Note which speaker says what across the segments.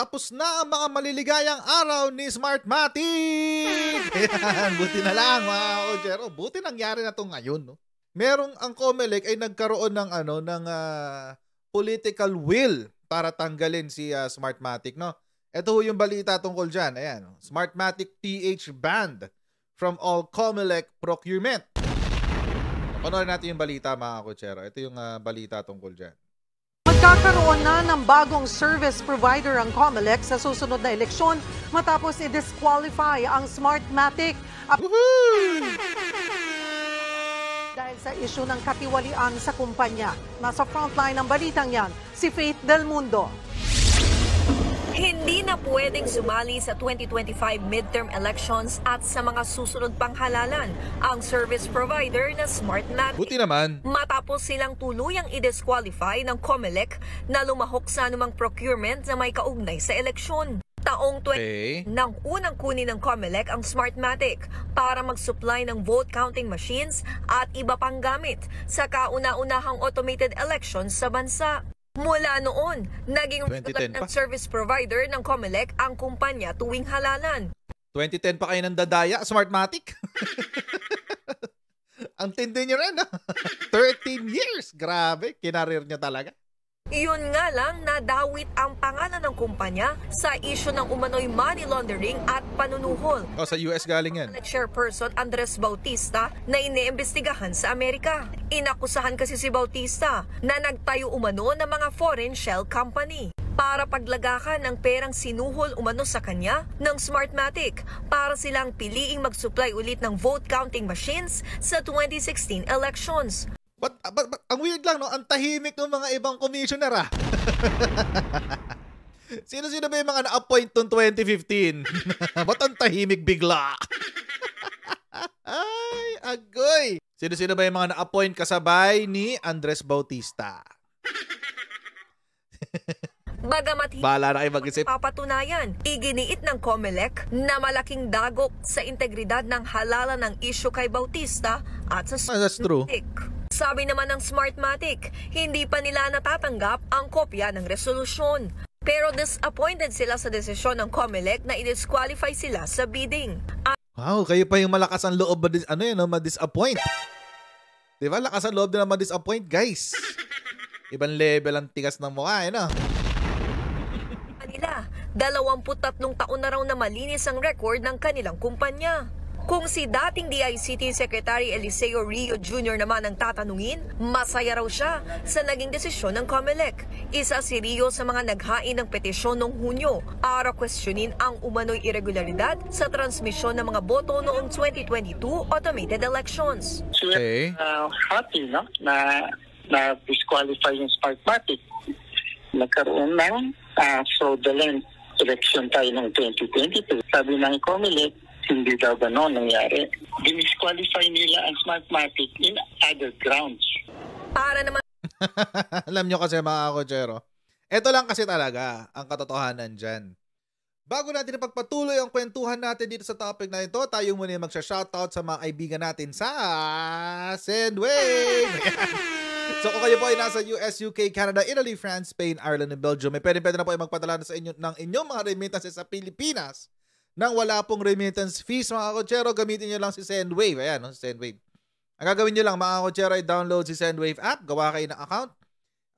Speaker 1: tapos na ang mga maliligayang araw ni Smartmatic! Ayan, buti na lang mga Ojero. Buti nangyari na to ngayon, no? Merong ang COMELEC ay nagkaroon ng political will para tanggalin si Smartmatic, no? Ito yung balita tungkol dyan. Ayan, Smartmatic PH banned from all COMELEC procurement. Panoorin natin yung balita mga Kutsero. Ito yung balita tungkol dyan.
Speaker 2: Magkakaroon na ng bagong service provider ang COMELEC sa susunod na eleksyon matapos i-disqualify ang Smartmatic. Dahil sa isyu ng katiwalian sa kumpanya. Nasa frontline ng balitang yan, si Faith Del Mundo.
Speaker 3: Hindi na pwedeng sumali sa 2025 midterm elections at sa mga susunod pang halalan ang service provider na Smartmatic.
Speaker 1: Buti naman.
Speaker 3: Matapos silang tuluyang i-disqualify ng COMELEC na lumahok sa anumang procurement na may kaugnay sa eleksyon. Taong 20 nang unang kunin ng COMELEC ang Smartmatic para mag-supply ng vote counting machines at iba pang gamit sa kauna-unahang automated elections sa bansa. Mula noon, naging regular service provider ng COMELEC ang kumpanya tuwing halalan.
Speaker 1: 2010 pa kayo nandadaya, Smartmatic? Ang tindi nyo rin, 13 years! Grabe, kinarir nyo talaga.
Speaker 3: Iyon nga lang nadawit ang pangalan ng kumpanya sa isyu ng umano'y money laundering at panunuhol.
Speaker 1: Sa US galing yan.
Speaker 3: Chairperson Andres Bautista na iniimbestigahan sa Amerika. Inakusahan kasi si Bautista na nagtayo umano ng mga foreign shell company para paglagakan ng perang sinuhol umano sa kanya ng Smartmatic para silang piliing mag-supply ulit ng vote counting machines sa 2016 elections.
Speaker 1: But ang weird lang, no? Ang tahimik ng mga ibang commissioner, Sino-sino ba yung mga na-appoint noong 2015? Ba't ang tahimik bigla? Ay, agoy! Sino-sino ba yung mga na-appoint kasabay ni Andres Bautista?
Speaker 3: Bagamat
Speaker 1: bahala na kayo mag-isip.
Speaker 3: Papatunayan, iginiit ng COMELEC na malaking dagok sa integridad ng halalan ng isyu kay Bautista at sa
Speaker 1: That's true.
Speaker 3: Sabi naman ng Smartmatic, hindi pa nila natatanggap ang kopya ng resolusyon. Pero disappointed sila sa desisyon ng COMELEC na i-disqualify sila sa bidding.
Speaker 1: Wow, kayo pa yung malakas ang loob ma-disappoint. Diba? Lakas ang loob na ma-disappoint, guys. Ibang level ang tigas ng mukha,
Speaker 3: Kanila, 23 taon na raw na malinis ang record ng kanilang kumpanya. Kung si dating DICT Secretary Eliseo Rio Jr. naman ang tatanungin, masaya raw siya sa naging desisyon ng COMELEC. Isa si Rio sa mga naghain ng petisyon noong Hunyo para questionin ang umano'y irregularidad sa transmisyon ng mga boto noong 2022 automated elections.
Speaker 4: We're happy na disqualify yung Smartmatic. Nagkaroon ng fraudulent election tayo ng 2022. Sabi ng COMELEC, hindi daw gano'n nangyari. Dinisqualify nila ang Smartmatic in other grounds.
Speaker 3: Para naman
Speaker 1: alam nyo kasi mga Kutsero, ito lang kasi talaga ang katotohanan dyan. Bago natin ipagpatuloy ang kwentuhan natin dito sa topic na ito, tayo muna yung magsha-shoutout sa mga kaibigan natin sa Sendwave. So kung kayo po ay nasa US, UK, Canada, Italy, France, Spain, Ireland, and Belgium, may pwede na po ay magpadala na sa inyo ng inyong mga remittances sa Pilipinas nang wala pong remittance fees, mga Kutsero. Gamitin nyo lang si Sendwave. Ayan, Sendwave. Ang gagawin nyo lang, mga Kutsero, ay download si Sendwave app, gawa kayo ng account,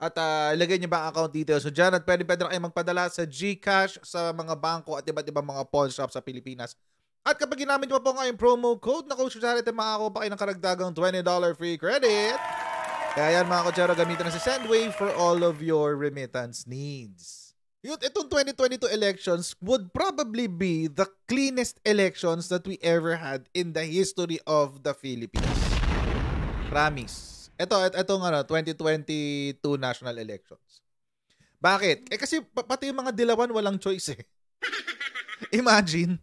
Speaker 1: at ilagay nyo ba ang account details. So dyan, at pwede na kayo magpadala sa GCash, sa mga bangko, at iba't ibang mga pawn shop sa Pilipinas. At kapag ginamit nyo pa po ngayong promo code na Coach Charity, makakakuha pa kayo ng karagdagang $20 free credit. Kaya yan, mga Kutsero, gamitin na si Sendwave for all of your remittance needs. Itong 2022 elections would probably be the cleanest elections that we ever had in the history of the Philippines. Promise. Itong 2022 national elections. Bakit? Kasi pati yung mga dilawan walang choice eh. Imagine,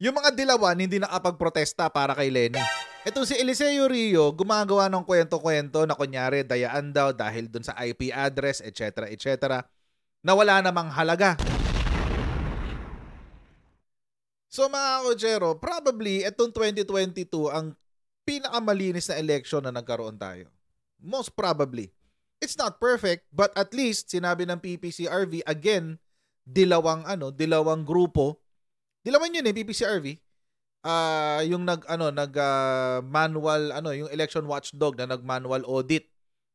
Speaker 1: yung mga dilawan hindi nakapag-protesta para kay Lenny. Itong si Eliseo Rio, gumagawa ng kwento-kwento na kunyari dayaan daw dahil dun sa IP address, etc. na wala namang halaga. So mga Kutsero, probably itong 2022 ang pinakamalinis na election na nagkaroon tayo. Most probably. It's not perfect, but at least sinabi ng PPCRV again dilawang grupo. Dilawan yun PPCRV. Yung manual yung election watchdog na nag-manual audit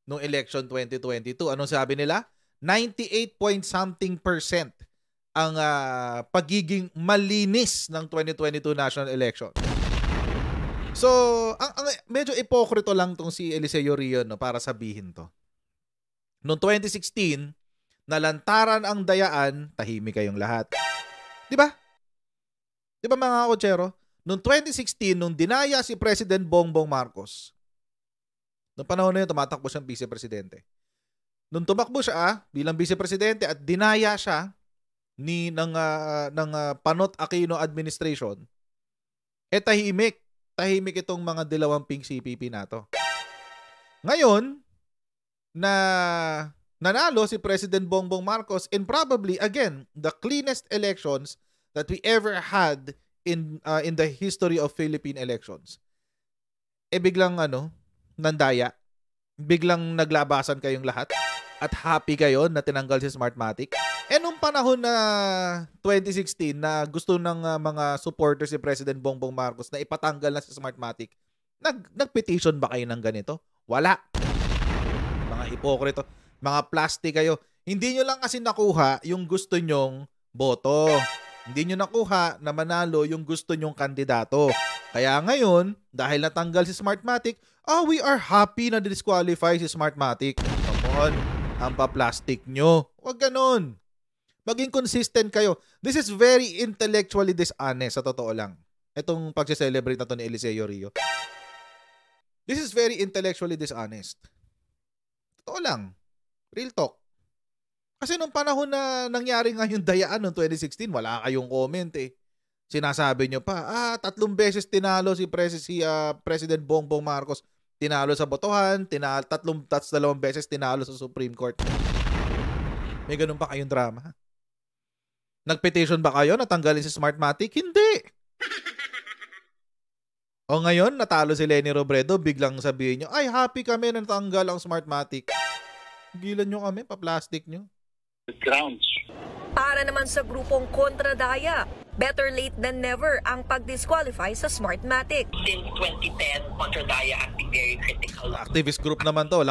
Speaker 1: nung election 2022. Anong sabi nila? 98 point something% ang pagiging malinis ng 2022 national election. So, ang medyo ipokrito lang tong si Eliseo Rio para sabihin to. Noong 2016, nalantaran ang dayaan, tahimik kayong lahat. 'Di ba? 'Di ba mga kotsero? Noong 2016, nung dinaya si President Bongbong Marcos, noong panahon na yun, tumatakbo siyang vice-presidente. Nung tumakbo siya bilang vice-presidente at dinaya siya ng Panot Aquino administration, tahimik itong mga dilawang pink CPP na to. Ngayon, na nanalo si President Bongbong Marcos in probably, again, the cleanest elections that we ever had in the history of Philippine elections. Biglang nandaya. Biglang naglabasan kayong lahat at happy kayo na tinanggal si Smartmatic. Nung panahon na 2016 na gusto ng mga supporters si President Bongbong Marcos na ipatanggal na si Smartmatic, nag-petition ba kayo ng ganito? Wala. Mga hipokrito, mga plastic kayo. Hindi nyo lang kasi nakuha yung gusto nyong boto. Hindi nyo nakuha na manalo yung gusto nyong kandidato. Kaya ngayon, dahil natanggal si Smartmatic, we are happy na disqualify si Smartmatic. Come on, ang pa-plastic nyo. Huwag ganun. Maging consistent kayo. This is very intellectually dishonest, sa totoo lang. Itong pag-celebrate na to ni Eliseo Rio. This is very intellectually dishonest. Totoo lang. Real talk. Kasi nung panahon na nangyari nga yung dayaan noong 2016, wala kayong comment Sinasabi nyo pa, 3 beses tinalo si President Bongbong Marcos. Tinalo sa botohan, 2 beses tinalo sa Supreme Court. May ganun pa kayong drama. Nag-petition ba kayo na tanggalin si Smartmatic? Hindi. O ngayon, natalo si Leni Robredo, biglang sabihin nyo, happy kami na natanggal ang Smartmatic. Gilan nyo kami, pa-plastic nyo.
Speaker 4: Grounds.
Speaker 3: Para naman sa grupong kontradaya, better late than never ang pag-disqualify sa Smartmatic.
Speaker 5: Since 2010, kontradaya has been very critical.
Speaker 1: Activist group naman to.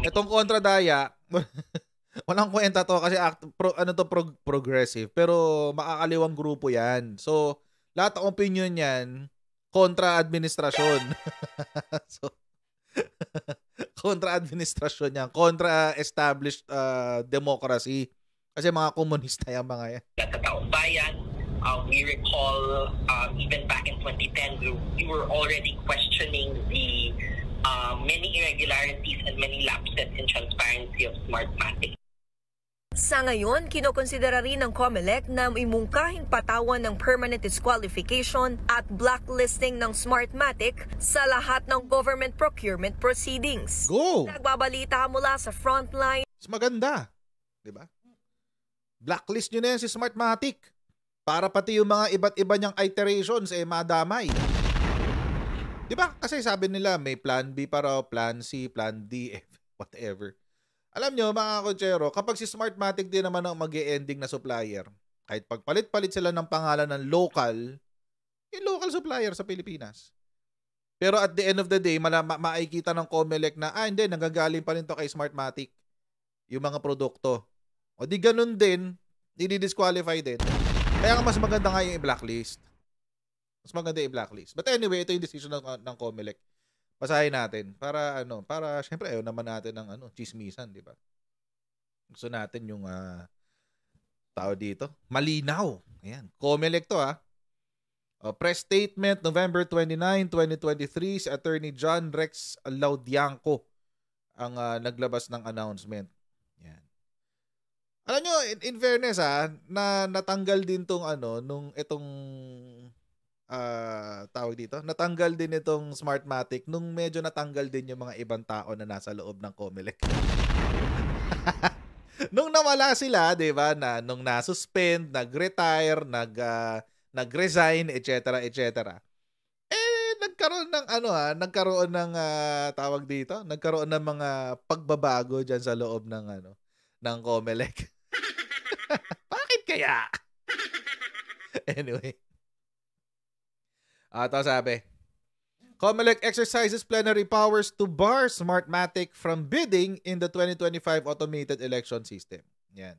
Speaker 1: Itong kontradaya, walang kwenta to kasi progressive. Pero makakaliwang grupo yan. So, lahat ng opinion yan, kontra-administrasyon. So, kontra-administrasyon yan. Kontra-established democracy. Kasi mga komunista yung mga yan.
Speaker 5: Sa taong bayan, we recall even back in 2010, we were already questioning the many irregularities and many lapses in transparency of Smartmatic.
Speaker 3: Sa ngayon, kinokonsidera rin ng COMELEC na imungkahing patawan ng permanent disqualification at blacklisting ng Smartmatic sa lahat ng government procurement proceedings.
Speaker 1: Go!
Speaker 3: Nagbabalita mula sa frontline.
Speaker 1: Mas maganda. Diba? Blacklist nyo na yan si Smartmatic para pati yung mga iba't iba niyang iterations madamay. Diba? Kasi sabi nila may plan B para plan C, plan D, whatever. Alam nyo mga kotsero, kapag si Smartmatic din naman ang mag-e-ending na supplier, kahit pagpalit-palit sila ng pangalan ng local, yung local supplier sa Pilipinas. Pero at the end of the day, makikita ng COMELEC na, hindi, nanggagaling pa rin to kay Smartmatic. Yung mga produkto. O di ganun din, di-disqualify din. Kaya nga mas maganda nga yung i-blacklist. Mas maganda yung i-blacklist. But anyway, ito yung decision ng COMELEC. Basahin natin para syempre ayaw naman natin ng chismisan, di ba? Gusto natin yung tao dito. Malinaw. Ayan. COMELEC to press statement November 29, 2023 si Attorney John Rex Laudianco ang naglabas ng announcement. Yan. Alam nyo, in fairness na natanggal din tong itong tawag dito, natanggal din itong Smartmatic nung medyo natanggal din yung mga ibang tao na nasa loob ng COMELEC. Nung nawala sila, 'di ba, na nung na-suspend, nag-retire, nag-resign, etc., etc. Nagkaroon ng nagkaroon ng tawag dito, nagkaroon ng mga pagbabago diyan sa loob ng ng COMELEC. kaya? Anyway. Ito sabi, COMELEC exercises plenary powers to bar Smartmatic from bidding in the 2025 automated election system. Yan.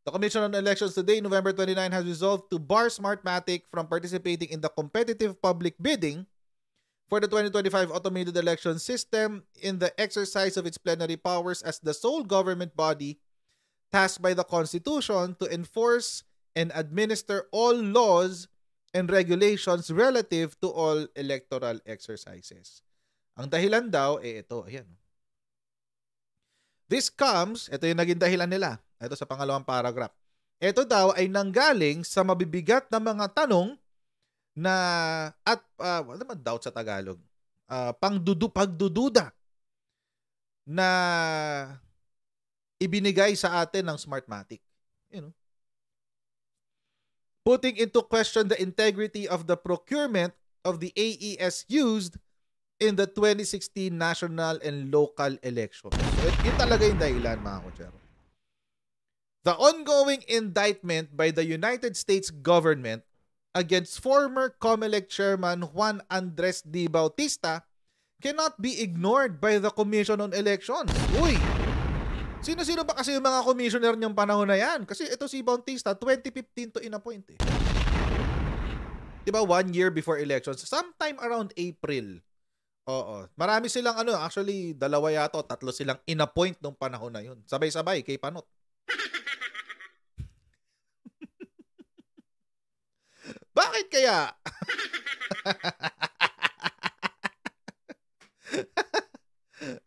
Speaker 1: The Commission on Elections today, November 29, has resolved to bar Smartmatic from participating in the competitive public bidding for the 2025 automated election system in the exercise of its plenary powers as the sole government body tasked by the Constitution to enforce and administer all laws and regulations relative to all electoral exercises. Ang dahilan daw, ito, ayan. This comes, ito yung naging dahilan nila. Ito sa pangalawang paragraph. Ito daw ay nanggaling sa mabibigat na mga tanong na, at, wala naman doubt sa Tagalog, pagdududa na ibinigay sa atin ng Smartmatic. You know? Putting into question the integrity of the procurement of the AES used in the 2016 national and local elections. So, yun talaga yung dahilan, mga kutsero. The ongoing indictment by the United States government against former COMELEC chairman Juan Andres D. Bautista cannot be ignored by the Commission on Elections. Uy! Sino-sino ba kasi yung mga commissioner niyang panahon na yan? Kasi ito si Bautista, 2015 to inappoint eh. Diba, 1 year before elections. Sometime around April. Oo. Marami silang actually, 2 yata, 3 silang inappoint nung panahon na yun. Sabay-sabay, kay Panot. Bakit kaya?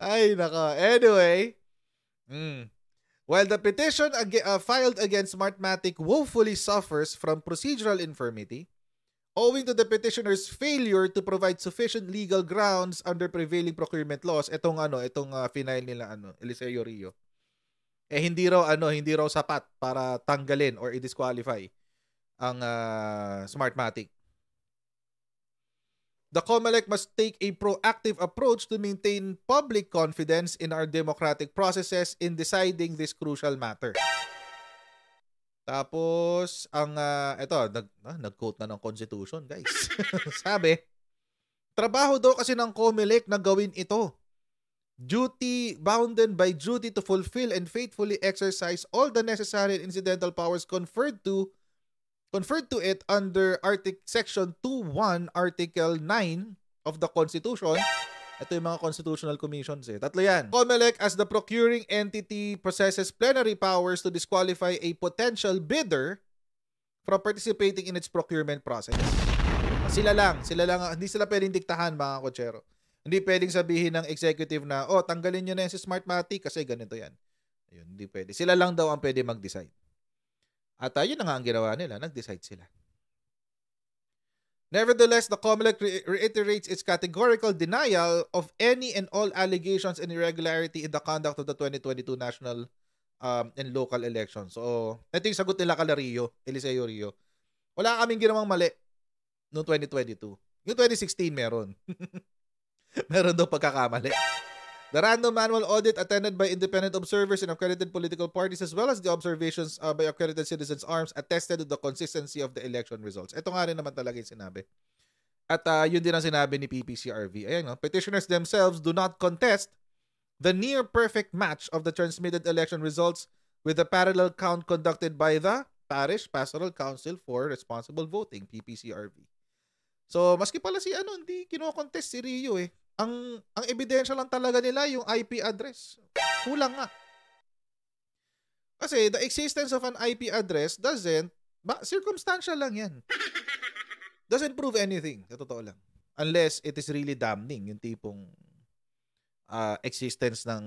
Speaker 1: Ay, nako. Anyway, while the petition filed against Smartmatic woefully suffers from procedural infirmity, owing to the petitioner's failure to provide sufficient legal grounds under prevailing procurement laws, itong final nila Eliseo Rio. Hindi raw sapat para tanggalin or i-disqualify ang Smartmatic. The COMELEC must take a proactive approach to maintain public confidence in our democratic processes in deciding this crucial matter. Tapos, nag-quote na ng Constitution, guys. Sabi, trabaho daw kasi ng COMELEC na gawin ito. Duty bounded by duty to fulfill and faithfully exercise all the necessary and incidental powers conferred to it under Section 2.1, Article 9 of the Constitution. Ito yung mga constitutional commissions eh. Tatlo yan. COMELEC as the procuring entity possesses plenary powers to disqualify a potential bidder from participating in its procurement process. Sila lang, hindi sila pwedeng diktahan, mga kotsero. Hindi pwedeng sabihin ng executive na, tanggalin nyo na yan si Smartmatic kasi ganito yan. Ayun, hindi pwede. Sila lang daw ang pwede mag-decide. At yun na nga ang ginawa nila. Nag-decide sila. Nevertheless, the COMELEC reiterates its categorical denial of any and all allegations and irregularity in the conduct of the 2022 national and local elections. So, ito yung sagot nila kala Eliseo Rio. Wala kaming ginawang mali noong 2022. Yung 2016 meron. Meron daw pagkakamali. The random manual audit attended by independent observers and accredited political parties as well as the observations by accredited citizens' arms attested to the consistency of the election results. Ito nga rin naman talaga yung sinabi. At yun din ang sinabi ni PPCRV. Ayan, petitioners themselves do not contest the near-perfect match of the transmitted election results with the parallel count conducted by the Parish Pastoral Council for Responsible Voting, PPCRV. So, maski pala hindi kino-contest si Rio eh. Ang ebidensya lang talaga nila yung IP address. Kulang nga. Kasi the existence of an IP address circumstantial lang yan. Doesn't prove anything, sa totoo lang. Unless it is really damning, yung tipong existence ng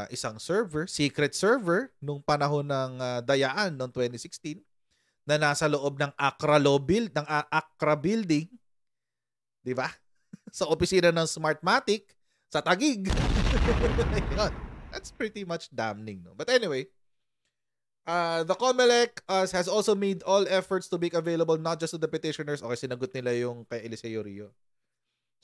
Speaker 1: isang server, secret server, nung panahon ng dayaan noong 2016, na nasa loob ng Accra building, di ba? Sa opisina ng Smartmatic, sa Taguig. That's pretty much damning, no? But anyway, the COMELEC has also made all efforts to make available not just to the petitioners. Okay, sinagot nila yung kay Eliseo Rio.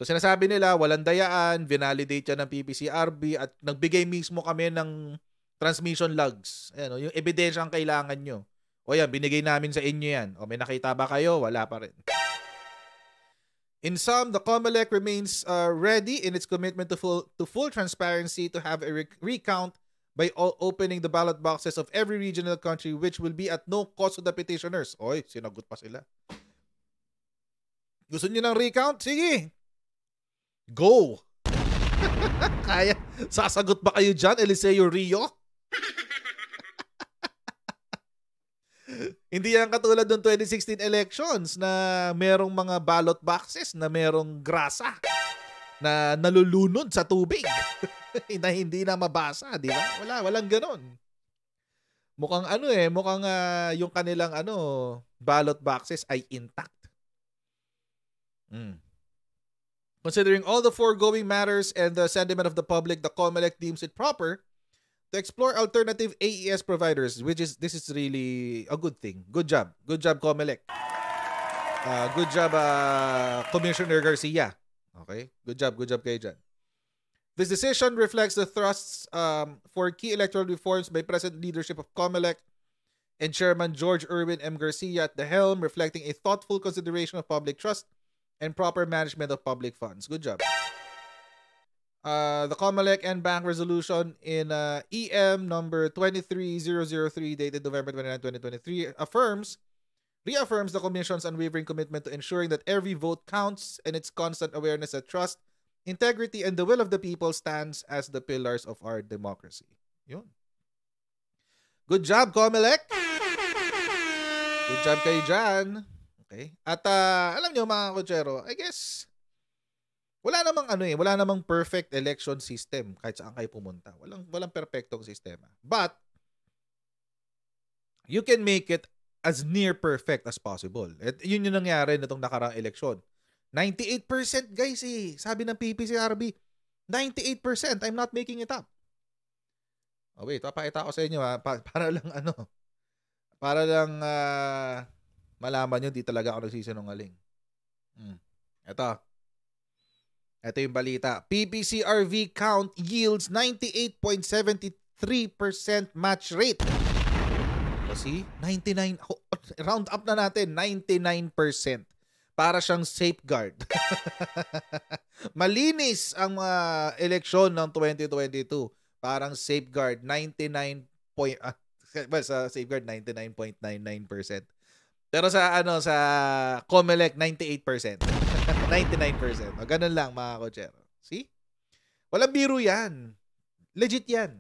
Speaker 1: So sinasabi nila, walang dayaan, vinalidate yan ng PPCRB at nagbigay mismo kami ng transmission logs. Ayan, yung ebidensya ang kailangan nyo. O yan, binigay namin sa inyo yan. O may nakita ba kayo? Wala pa rin. In sum, the COMELEC remains ready in its commitment to full transparency to have a recount by opening the ballot boxes of every region in the country, which will be at no cost to the petitioners. Oy, sinagot pa sila. Gusto niyo ng recount? Sige! Go! Kaya, sasagot ba kayo dyan, Eliseo Rio? Hindi yan katulad ng 2016 elections na merong mga ballot boxes na merong grasa na nalulunod sa tubig na hindi na mabasa, di ba? Walang ganon. Mukhang mukhang yung kanilang ballot boxes ay intact. Considering all the foregoing matters and the sentiment of the public, the COMELEC deems it proper to explore alternative AES providers, this is really a good thing. Good job, COMELEC. Good job, Commissioner Garcia. Okay, good job kayo dyan. This decision reflects the thrusts for key electoral reforms by present leadership of COMELEC and Chairman George Erwin M. Garcia at the helm, reflecting a thoughtful consideration of public trust and proper management of public funds. Good job. The COMELEC and Bank resolution in EM number 23003 dated November 29, 2023 reaffirms the Commission's unwavering commitment to ensuring that every vote counts and its constant awareness that trust, integrity, and the will of the people stands as the pillars of our democracy. Yun. Good job, COMELEC! Good job kayo dyan. Okay? At alam nyo mga kotsero, I guess wala namang perfect election system kahit saan kayo pumunta. Walang perfectong sistema. But you can make it as near perfect as possible. At yun yung nangyari nitong nakaraang eleksyon. 98% guys sabi ng PPCRB. 98%. I'm not making it up. Oh wait, papakita ko sa inyo para lang malaman nyo di talaga ako nagsisinungaling. Ito yung balita. PPCRV count yields 98.73% match rate. Kasi 99, round up na natin, 99%. Para siyang safeguard. Malinis ang eleksyon ng 2022. Parang safeguard, 99.99%. Pero sa COMELEC 98%. 99%. O, ganun lang mga kotsero. See? Walang biro yan. Legit yan.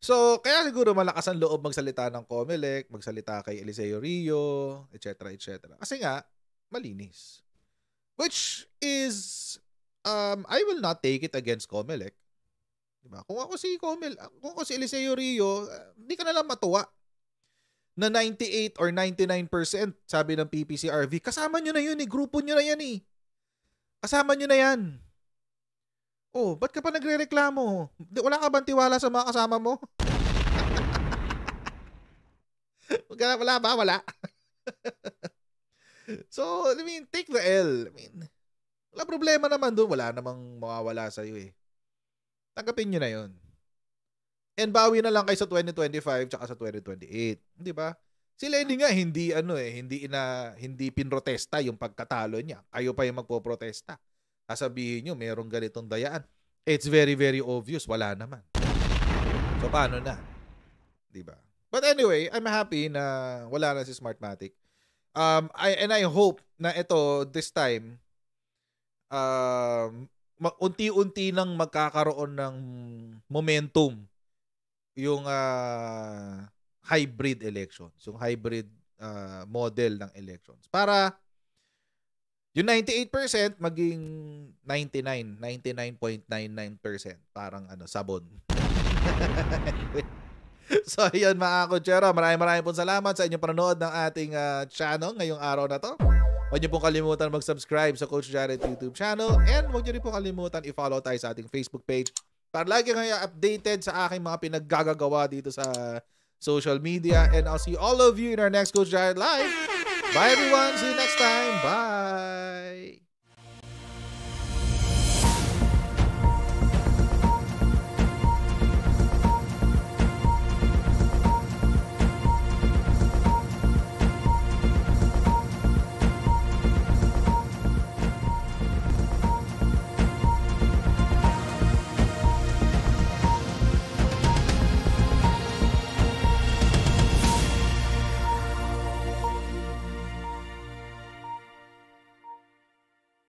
Speaker 1: So, kaya siguro malakas ang loob magsalita ng COMELEC, magsalita kay Eliseo Rio, etc. Kasi nga, malinis. Which is, I will not take it against COMELEC. Diba? Kung ako si Eliseo Rio, hindi ka na lang matuwa na 98 or 99% sabi ng PPCRV. Kasama nyo na yun grupo nyo na yan Kasama nyo na yan. Oh, ba't ka pa nagre-reklamo? Wala ka bang tiwala sa mga kasama mo? Wala ba? Wala. So, I mean, take the L. I mean, wala problema naman doon. Wala namang mawawala sa'yo Tanggapin nyo na yun. And bawi na lang kayo sa 2025 tsaka sa 2028. Di ba? Si Lenny nga hindi pinrotesta yung pagkatalo niya. Kayo pa yung magpoprotesta. Sasabihin nyo, merong ganitong dayaan. It's very, very obvious. Wala naman. So, paano na? Diba? But anyway, I'm happy na wala na si Smartmatic. I hope na ito, this time, unti-unti nang magkakaroon ng momentum yung hybrid elections. Yung hybrid model ng elections. Para yung 98% maging 99.99%. Parang sabon. So, ayun mga kotsero. Maraming pong salamat sa inyong panonood ng ating channel ngayong araw na to. Huwag niyo pong kalimutan mag-subscribe sa Coach Jared YouTube channel. And huwag niyo rin pong kalimutan i-follow tayo sa ating Facebook page para lagi kayo updated sa aking mga pinaggagawa dito sa social media. And I'll see all of you in our next Coach Jared Live. Bye everyone. See you next time. Bye.